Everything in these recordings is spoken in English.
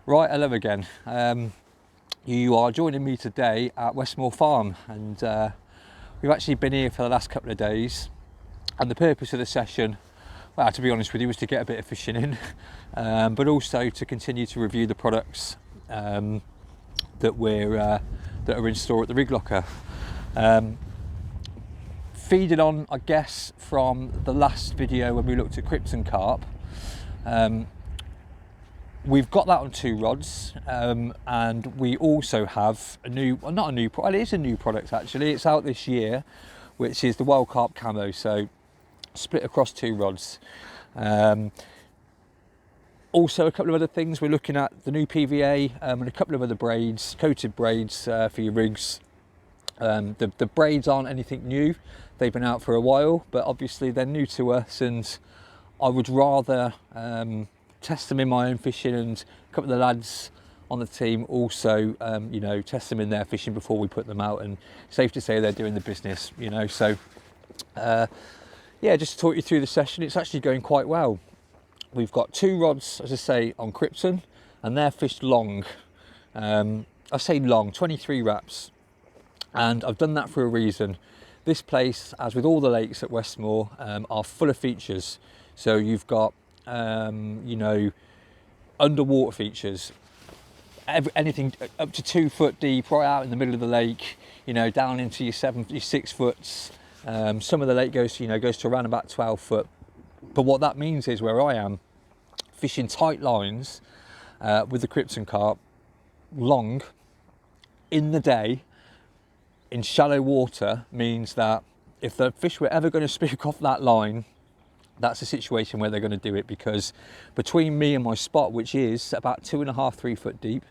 Right, hello again. You are joining me today at Westmoor Farm, and we've actually been here for the last couple of days, and the purpose of the session, well, to be honest with you, was to get a bit of fishing in, but also to continue to review the products that are in store at the rig locker. Feeding on, I guess, from the last video when we looked at Katran carp. We've got that on 2 rods, and we also have a new, well, not a new, well, it is a new product actually, it's out this year, which is the wild carp camo, so split across 2 rods. Also a couple of other things, we're looking at the new PVA and a couple of other braids, coated braids for your rigs. The braids aren't anything new, they've been out for a while, but obviously they're new to us, and I would rather test them in my own fishing, and a couple of the lads on the team also, you know, test them in their fishing before we put them out, and safe to say they're doing the business, you know. So yeah, just to talk you through the session, it's actually going quite well. We've got 2 rods, as I say, on Katran, and they're fished long. I say long, 23 wraps, and I've done that for a reason. This place, as with all the lakes at Westmoor, are full of features. So you've got you know, underwater features, anything up to 2 foot deep, right out in the middle of the lake, you know, down into your 6 foots. Some of the lake goes to, you know, goes to around about 12 foot. But what that means is, where I am fishing tight lines with the Katran carp, long in the day in shallow water, means that if the fish were ever going to speak off that line, that's a situation where they're going to do it, because between me and my spot, which is about 2.5 to 3 foot deep,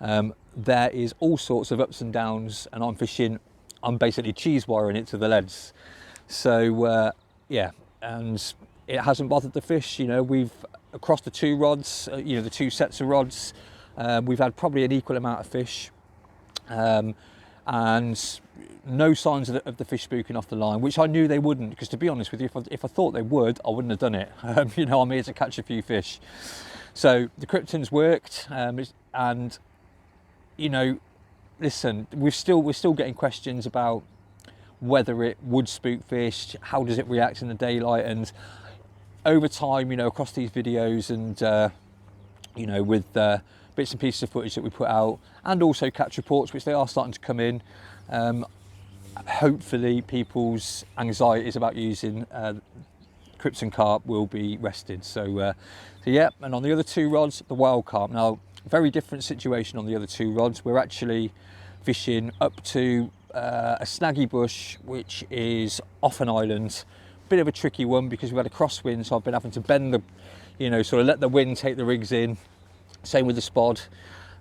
there is all sorts of ups and downs, and I'm basically cheese wiring it to the leads. So yeah, and it hasn't bothered the fish. You know, we've across the 2 rods, you know, the 2 sets of rods, we've had probably an equal amount of fish, and no signs of the fish spooking off the line, which I knew they wouldn't, because to be honest with you, if I thought they would, I wouldn't have done it. You know, I'm here to catch a few fish. So the Katran's worked, and you know, listen, we're still getting questions about whether it would spook fish, how does it react in the daylight, and over time, you know, across these videos, and you know, with bits and pieces of footage that we put out, and also catch reports, which they are starting to come in, hopefully people's anxieties about using Katran carp will be rested. So yeah, and on the other 2 rods, the wild carp. Now, very different situation on the other 2 rods. We're actually fishing up to a snaggy bush, which is off an island. Bit of a tricky one, because we've had a crosswind, so I've been having to bend the, you know, sort of let the wind take the rigs in. Same with the spod.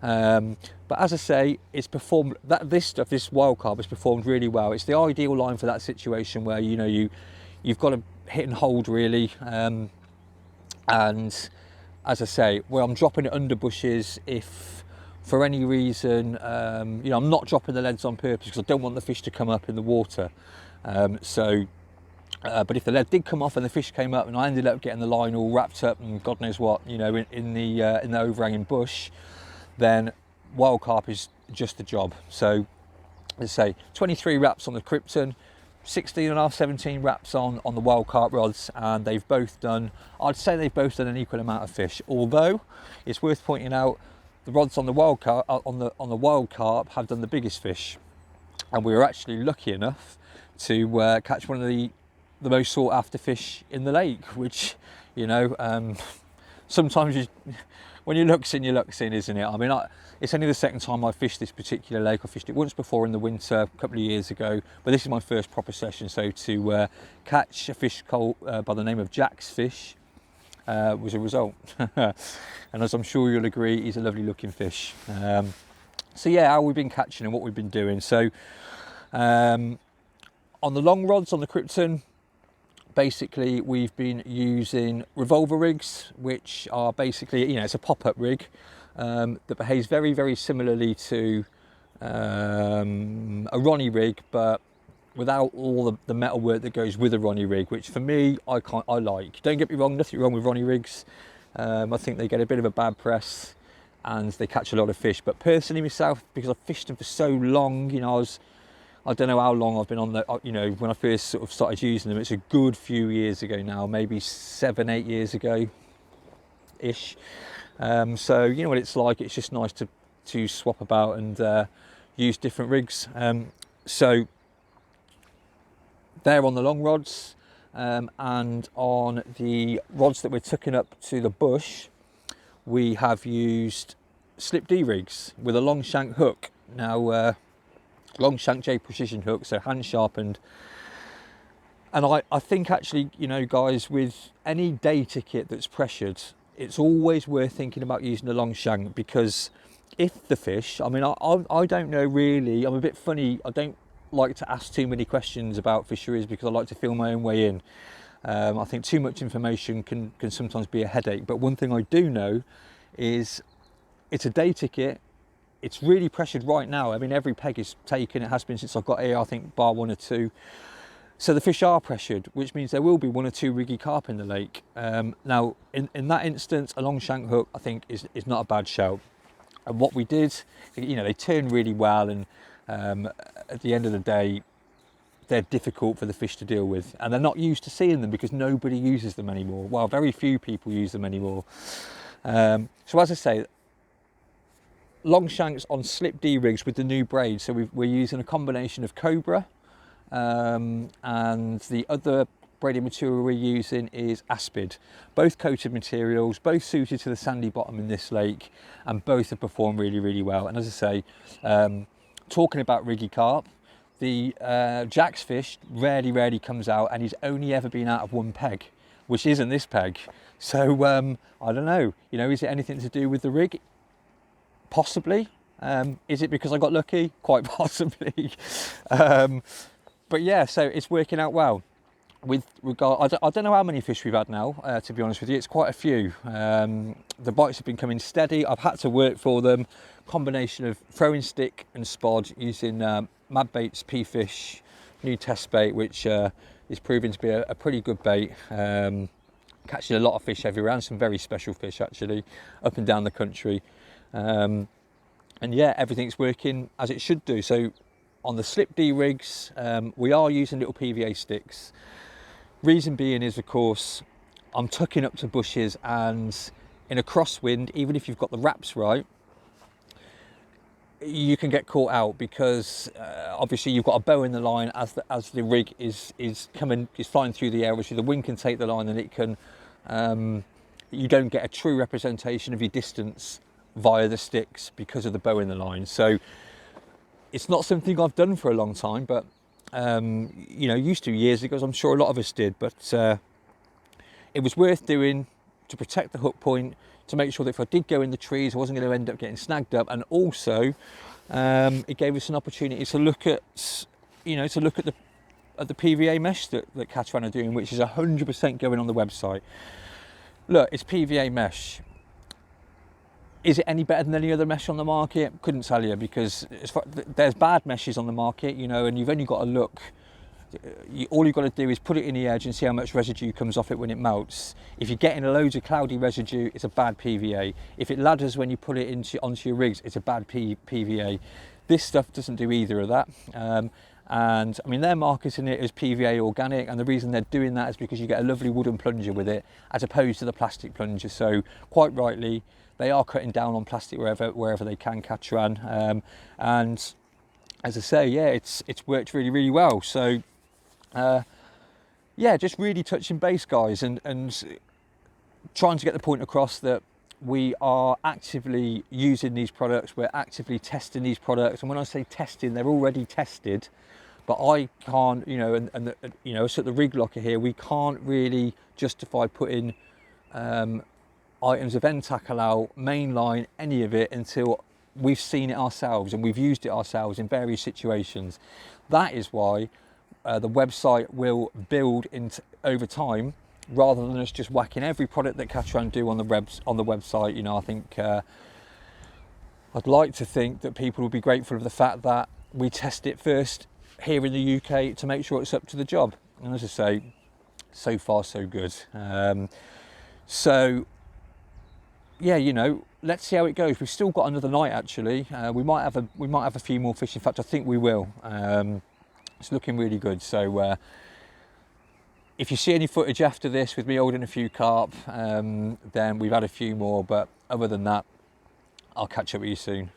But as I say, it's performed, this wild carp has performed really well. It's the ideal line for that situation, where, you know, you've got to hit and hold really, and as I say, well, I'm dropping it under bushes if for any reason, you know, I'm not dropping the leads on purpose, because I don't want the fish to come up in the water. But if the lead did come off and the fish came up, and I ended up getting the line all wrapped up and God knows what, you know, in the overhanging bush, then wild carp is just the job. So let's say 23 wraps on the Katran, 16.5, 17 wraps on the wild carp rods, and they've both done, I'd say they've both done an equal amount of fish. Although it's worth pointing out, the rods on the wild carp have done the biggest fish, and we were actually lucky enough to catch one of the most sought after fish in the lake, which, you know, sometimes when your luck's in, isn't it? I mean, it's only the second time I've fished this particular lake. I fished it once before in the winter a couple of years ago, but this is my first proper session. So to catch a fish by the name of Jack's fish was a result. And as I'm sure you'll agree, he's a lovely looking fish. So yeah, how we've been catching and what we've been doing. So on the long rods on the Katran, basically we've been using revolver rigs, which are basically, you know, it's a pop-up rig that behaves very, very similarly to a Ronnie rig, but without all the metal work that goes with a Ronnie rig, which for me, I like. Don't get me wrong, nothing wrong with Ronnie rigs. I think they get a bit of a bad press. and they catch a lot of fish. But personally myself, because I've fished them for so long, you know, I don't know how long I've been on the, you know, when I first sort of started using them, it's a good few years ago now, maybe 7-8 years ago ish. So you know what it's like. It's just nice to swap about and use different rigs. So they're on the long rods, and on the rods that we're tucking up to the bush, we have used slip D rigs with a long shank hook. Now long shank J precision hook, so hand sharpened. And I think actually, you know, guys, with any day ticket that's pressured, it's always worth thinking about using a long shank, because if the fish, I mean, I don't know really, I'm a bit funny, I don't like to ask too many questions about fisheries because I like to feel my own way in. I think too much information can sometimes be a headache, but one thing I do know is it's a day ticket. It's really pressured right now. I mean, every peg is taken. It has been since I got here, I think, bar 1 or 2. So the fish are pressured, which means there will be 1 or 2 riggy carp in the lake. Now, in that instance, a long shank hook, I think, is not a bad shout. And what we did, you know, they turn really well, and at the end of the day, they're difficult for the fish to deal with. And they're not used to seeing them because nobody uses them anymore. Well, very few people use them anymore. So as I say, long shanks on slip D rigs with the new braids. So we're using a combination of Cobra, and the other braiding material we're using is Aspid. Both coated materials, both suited to the sandy bottom in this lake, and both have performed really, really well. And as I say, talking about riggy carp, the Jack's fish rarely comes out, and he's only ever been out of 1 peg, which isn't this peg. So I don't know, you know, is it anything to do with the rig? Possibly. Is it because I got lucky? Quite possibly. But yeah, so it's working out well. With regard, I don't know how many fish we've had now, to be honest with you. It's quite a few. The bites have been coming steady. I've had to work for them. Combination of throwing stick and spod using Mad Bait's P-Fish new test bait, which is proving to be a pretty good bait. Catching a lot of fish everywhere, and some very special fish actually, up and down the country. And yeah, everything's working as it should do. So on the slip D rigs, we are using little PVA sticks. Reason being is, of course, I'm tucking up to bushes, and in a crosswind, even if you've got the wraps right, you can get caught out, because obviously you've got a bow in the line as the rig is flying through the air. Obviously the wind can take the line, and it can you don't get a true representation of your distance via the sticks because of the bow in the line. So it's not something I've done for a long time, but you know, used to years ago, as I'm sure a lot of us did. But it was worth doing to protect the hook point, to make sure that if I did go in the trees, I wasn't going to end up getting snagged up. And also it gave us an opportunity to look at, you know, to look at the PVA mesh that Katran are doing, which is 100% going on the website. Look, it's PVA mesh. Is it any better than any other mesh on the market? Couldn't tell you, because there's bad meshes on the market, you know, and you've only got to look. All you've got to do is put it in the edge and see how much residue comes off it when it melts. If you're getting loads of cloudy residue, it's a bad PVA. If it ladders when you put it onto your rigs, it's a bad PVA. This stuff doesn't do either of that. And I mean, they're marketing it as PVA organic, and the reason they're doing that is because you get a lovely wooden plunger with it, as opposed to the plastic plunger. So quite rightly, they are cutting down on plastic wherever they can, Katran. And as I say, yeah, it's worked really, really well. So yeah, just really touching base, guys, and trying to get the point across that we are actively using these products. We're actively testing these products, and when I say testing, they're already tested. But I can't, you know, and you know, so at the rig locker here, we can't really justify putting items of end tackle out, mainline, any of it, until we've seen it ourselves and we've used it ourselves in various situations. That is why the website will build over time, rather than us just whacking every product that Katran do on the website. You know, I think I'd like to think that people will be grateful of the fact that we test it first here in the UK to make sure it's up to the job. And as I say, so far so good. So yeah, you know, let's see how it goes. We've still got another night actually. We might have a few more fish. In fact, I think we will. It's looking really good. So if you see any footage after this with me holding a few carp, then we've had a few more. But other than that, I'll catch up with you soon.